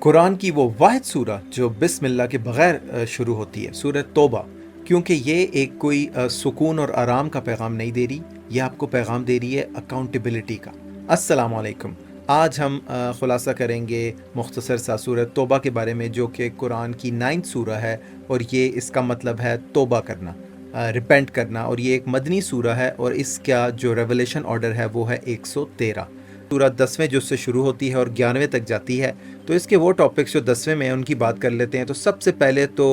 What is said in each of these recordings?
قرآن کی وہ واحد سورہ جو بسم اللہ کے بغیر شروع ہوتی ہے، سورہ توبہ، کیونکہ یہ ایک کوئی سکون اور آرام کا پیغام نہیں دے رہی، یہ آپ کو پیغام دے رہی ہے اکاؤنٹیبلٹی کا۔ السلام علیکم۔ آج ہم خلاصہ کریں گے مختصر سا سورہ توبہ کے بارے میں، جو کہ قرآن کی 9 سورہ ہے، اور یہ اس کا مطلب ہے توبہ کرنا، ریپینٹ کرنا، اور یہ ایک مدنی سورہ ہے، اور اس کا جو ریولیشن آرڈر ہے وہ ہے 113۔ سورہ 10ویں جز سے شروع ہوتی ہے اور 11ویں تک جاتی ہے، تو اس کے وہ ٹاپکس جو 10ویں میں ہیں ان کی بات کر لیتے ہیں۔ تو سب سے پہلے تو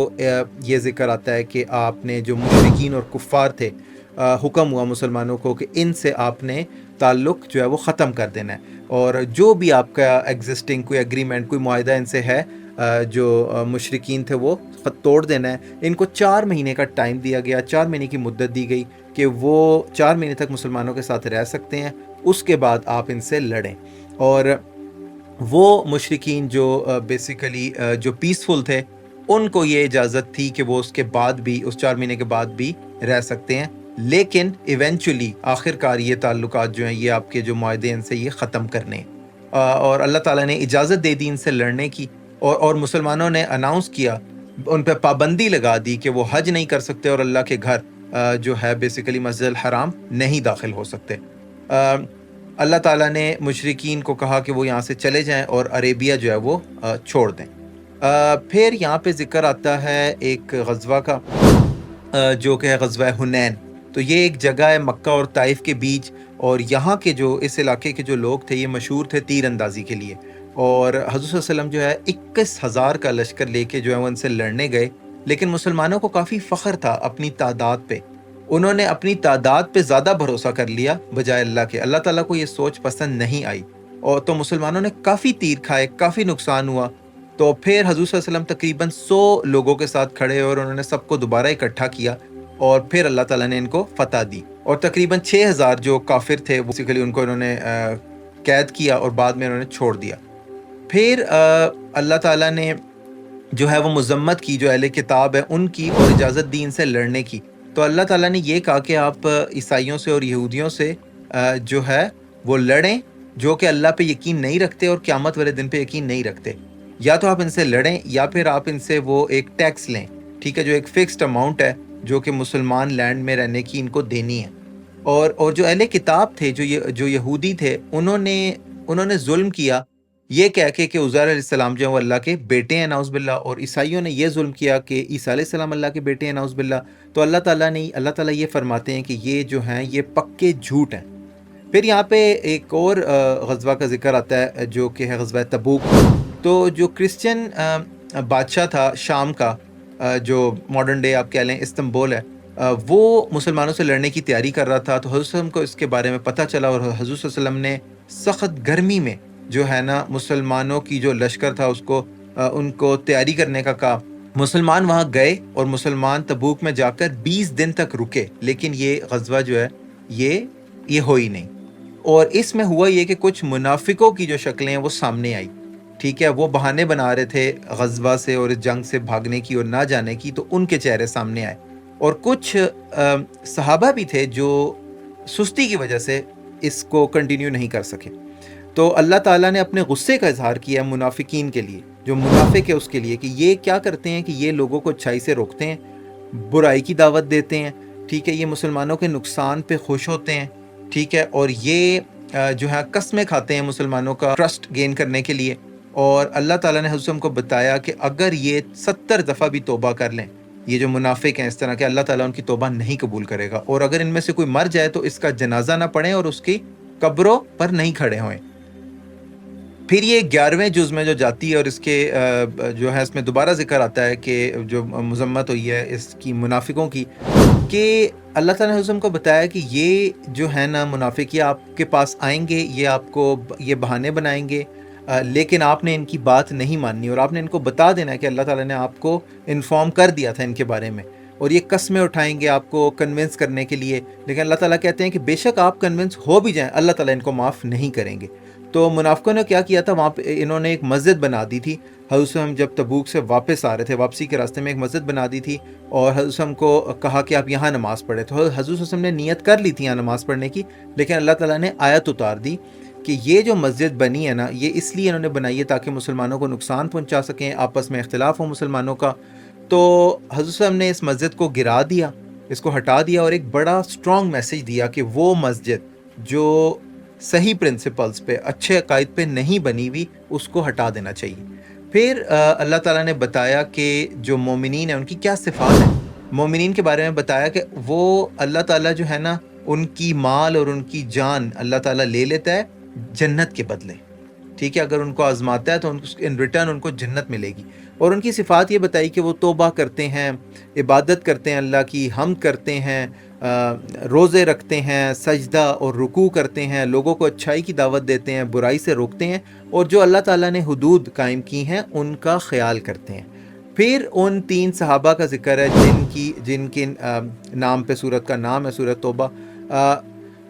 یہ ذکر آتا ہے کہ آپ نے جو مشرکین اور کفار تھے، حکم ہوا مسلمانوں کو کہ ان سے آپ نے تعلق جو ہے وہ ختم کر دینا ہے، اور جو بھی آپ کا ایگزسٹنگ کوئی ایگریمنٹ، کوئی معاہدہ ان سے ہے، جو مشرکین تھے، وہ توڑ دینا ہے۔ ان کو 4 مہینے کا ٹائم دیا گیا، 4 مہینے کی مدت دی گئی کہ وہ 4 مہینے تک مسلمانوں کے ساتھ رہ سکتے ہیں، اس کے بعد آپ ان سے لڑیں۔ اور وہ مشرکین جو بیسیکلی جو پیسفل تھے، ان کو یہ اجازت تھی کہ وہ اس کے بعد بھی، اس 4 مہینے کے بعد بھی رہ سکتے ہیں، لیکن ایونچولی آخرکار یہ تعلقات جو ہیں، یہ آپ کے جو معاہدے ان سے یہ ختم کرنے، اور اللہ تعالیٰ نے اجازت دے دی ان سے لڑنے کی، اور مسلمانوں نے اناؤنس کیا، ان پہ پابندی لگا دی کہ وہ حج نہیں کر سکتے اور اللہ کے گھر جو ہے بیسیکلی مسجد الحرام نہیں داخل ہو سکتے۔ اللہ تعالیٰ نے مشرکین کو کہا کہ وہ یہاں سے چلے جائیں اور عربیہ جو ہے وہ چھوڑ دیں۔ پھر یہاں پہ ذکر آتا ہے ایک غزوہ کا، جو کہ ہے غزوہ حنین۔ تو یہ ایک جگہ ہے مکہ اور طائف کے بیچ، اور یہاں کے جو اس علاقے کے جو لوگ تھے، یہ مشہور تھے تیر اندازی کے لیے، اور حضرت صلی اللہ علیہ وسلم جو ہے 21,000 کا لشکر لے کے جو ہے وہ ان سے لڑنے گئے، لیکن مسلمانوں کو کافی فخر تھا اپنی تعداد پہ، انہوں نے اپنی تعداد پہ زیادہ بھروسہ کر لیا بجائے اللہ کے۔ اللہ تعالیٰ کو یہ سوچ پسند نہیں آئی، اور تو مسلمانوں نے کافی تیر کھائے، کافی نقصان ہوا۔ تو پھر حضور صلی اللہ علیہ وسلم تقریباً 100 لوگوں کے ساتھ کھڑے، اور انہوں نے سب کو دوبارہ اکٹھا کیا، اور پھر اللہ تعالیٰ نے ان کو فتح دی، اور تقریباً 6,000 جو کافر تھے بیسیکلی ان کو انہوں نے قید کیا، اور بعد میں انہوں نے چھوڑ دیا۔ پھر اللہ تعالیٰ نے جو ہے وہ مذمت کی جو اہل کتاب ہے ان کی، اور اجازت دی ان سے لڑنے کی۔ تو اللہ تعالیٰ نے یہ کہا کہ آپ عیسائیوں سے اور یہودیوں سے جو ہے وہ لڑیں، جو کہ اللہ پہ یقین نہیں رکھتے اور قیامت والے دن پہ یقین نہیں رکھتے۔ یا تو آپ ان سے لڑیں، یا پھر آپ ان سے وہ ایک ٹیکس لیں، ٹھیک ہے، جو ایک فکسڈ اماؤنٹ ہے، جو کہ مسلمان لینڈ میں رہنے کی ان کو دینی ہے۔ اور جو اہل کتاب تھے، جو یہودی تھے، انہوں نے ظلم کیا، یہ کہہ کے کہ عزیر علیہ السلام جو ہیں وہ اللہ کے بیٹے ہیں، نعوذ باللہ، اور عیسائیوں نے یہ ظلم کیا کہ عیسیٰ علیہ السلام اللہ کے بیٹے ہیں، نعوذ باللہ۔ تو اللہ تعالیٰ یہ فرماتے ہیں کہ یہ جو ہیں یہ پکے جھوٹ ہیں۔ پھر یہاں پہ ایک اور غزوہ کا ذکر آتا ہے، جو کہ ہے غزوہ تبوک۔ تو جو کرسچن بادشاہ تھا شام کا، جو ماڈرن ڈے آپ کہہ لیں استنبول ہے، وہ مسلمانوں سے لڑنے کی تیاری کر رہا تھا۔ تو حضرت صلی اللہ علیہ وسلم کو اس کے بارے میں پتہ چلا، اور حضور صلی اللہ علیہ وسلم نے سخت گرمی میں جو ہے نا مسلمانوں کی جو لشکر تھا اس کو ان کو تیاری کرنے کا کہا۔ مسلمان وہاں گئے، اور مسلمان تبوک میں جا کر 20 دن تک رکے، لیکن یہ غزوہ جو ہے یہ ہوئی نہیں۔ اور اس میں ہوا یہ کہ کچھ منافقوں کی جو شکلیں ہیں وہ سامنے آئی، ٹھیک ہے، وہ بہانے بنا رہے تھے غزوہ سے اور اس جنگ سے بھاگنے کی اور نہ جانے کی، تو ان کے چہرے سامنے آئے۔ اور کچھ صحابہ بھی تھے جو سستی کی وجہ سے اس کو کنٹینیو نہیں کر سکے۔ تو اللہ تعالیٰ نے اپنے غصے کا اظہار کیا منافقین کے لیے، جو منافق ہے اس کے لیے، کہ یہ کیا کرتے ہیں کہ یہ لوگوں کو اچھائی سے روکتے ہیں، برائی کی دعوت دیتے ہیں، ٹھیک ہے، یہ مسلمانوں کے نقصان پہ خوش ہوتے ہیں، ٹھیک ہے، اور یہ جو ہے قسمیں کھاتے ہیں مسلمانوں کا ٹرسٹ گین کرنے کے لیے۔ اور اللہ تعالیٰ نے حضرت کو بتایا کہ اگر یہ 70 دفعہ بھی توبہ کر لیں، یہ جو منافق ہیں اس طرح کے، اللہ تعالیٰ ان کی توبہ نہیں قبول کرے گا، اور اگر ان میں سے کوئی مر جائے تو اس کا جنازہ نہ پڑھیں اور اس کی قبروں پر نہیں کھڑے ہوئیں۔ پھر یہ 11ویں جز میں جو جاتی ہے، اور اس کے جو ہے اس میں دوبارہ ذکر آتا ہے کہ جو مذمت ہوئی ہے اس کی منافقوں کی، کہ اللہ تعالیٰ نے حضرت کو بتایا کہ یہ جو ہے نا منافق، یہ آپ کے پاس آئیں گے، یہ آپ کو یہ بہانے بنائیں گے، لیکن آپ نے ان کی بات نہیں ماننی، اور آپ نے ان کو بتا دینا ہے کہ اللہ تعالیٰ نے آپ کو انفارم کر دیا تھا ان کے بارے میں، اور یہ قسمیں اٹھائیں گے آپ کو کنونس کرنے کے لیے، لیکن اللہ تعالیٰ کہتے ہیں کہ بے شک آپ کنونس ہو بھی جائیں، اللہ تعالیٰ ان کو معاف نہیں کریں گے۔ تو منافقوں نے کیا کیا تھا، وہاں پہ انہوں نے ایک مسجد بنا دی تھی۔ حضرت ہم جب تبوک سے واپس آ رہے تھے، واپسی کے راستے میں ایک مسجد بنا دی تھی، اور حضرت ہم کو کہا کہ آپ یہاں نماز پڑھیں۔ تو حضرت نے نیت کر لی تھی یہاں نماز پڑھنے کی، لیکن اللہ تعالیٰ نے آیت اتار دی کہ یہ جو مسجد بنی ہے نا، یہ اس لیے انہوں نے بنائی ہے تاکہ مسلمانوں کو نقصان پہنچا سکیں، آپس میں اختلاف ہو مسلمانوں کا. تو حضرت صاحب نے اس مسجد کو گرا دیا، اس کو ہٹا دیا، اور ایک بڑا اسٹرانگ میسیج دیا کہ وہ مسجد جو صحیح پرنسپلز پہ، اچھے عقائد پہ نہیں بنی ہوئی، اس کو ہٹا دینا چاہیے. پھر اللہ تعالیٰ نے بتایا کہ جو مومنین ہیں ان کی کیا صفات ہیں. مومنین کے بارے میں بتایا کہ وہ اللہ تعالیٰ جو ہے نا، ان کی مال اور ان کی جان اللہ تعالیٰ لے لیتا ہے جنت کے بدلے. ٹھیک ہے، اگر ان کو آزماتا ہے تو ان ریٹرن ان کو جنت ملے گی. اور ان کی صفات یہ بتائی کہ وہ توبہ کرتے ہیں، عبادت کرتے ہیں اللہ کی، حمد کرتے ہیں، روزے رکھتے ہیں، سجدہ اور رکوع کرتے ہیں، لوگوں کو اچھائی کی دعوت دیتے ہیں، برائی سے روکتے ہیں، اور جو اللہ تعالیٰ نے حدود قائم کی ہیں ان کا خیال کرتے ہیں. پھر ان 3 صحابہ کا ذکر ہے جن کے نام پہ سورت کا نام ہے سورت توبہ،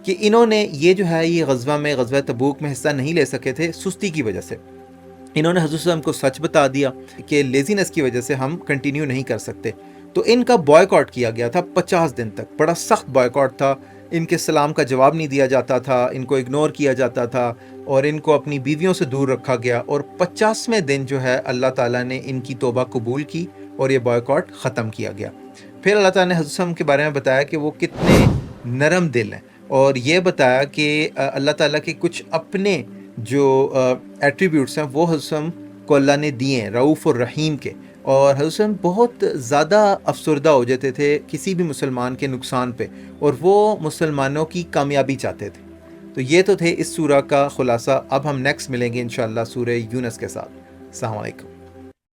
کہ انہوں نے یہ جو ہے یہ غزوہ تبوک میں حصہ نہیں لے سکے تھے سستی کی وجہ سے. انہوں نے حضرت صلی اللہ علیہ وسلم کو سچ بتا دیا کہ لیزینس کی وجہ سے ہم کنٹینیو نہیں کر سکتے. تو ان کا بوائیکاٹ کیا گیا تھا 50 دن تک، بڑا سخت بوائیکاٹ تھا. ان کے سلام کا جواب نہیں دیا جاتا تھا، ان کو اگنور کیا جاتا تھا، اور ان کو اپنی بیویوں سے دور رکھا گیا. اور 50ویں دن جو ہے اللہ تعالیٰ نے ان کی توبہ قبول کی اور یہ بوائیکاٹ ختم کیا گیا. پھر اللہ تعالیٰ نے حضرت صلی اللہ علیہ وسلم کے بارے میں بتایا کہ وہ کتنے نرم دل ہیں، اور یہ بتایا کہ اللہ تعالیٰ کے کچھ اپنے جو ایٹریبیوٹس ہیں وہ حضرت صلی اللہ علیہ وسلم کو اللہ نے دیے ہیں، رعوف الرحیم کے. اور حضرت صلی اللہ علیہ وسلم بہت زیادہ افسردہ ہو جاتے تھے کسی بھی مسلمان کے نقصان پہ، اور وہ مسلمانوں کی کامیابی چاہتے تھے. تو یہ تو تھے اس سورہ کا خلاصہ. اب ہم نیکسٹ ملیں گے انشاءاللہ سورہ یونس کے ساتھ. السلام علیکم.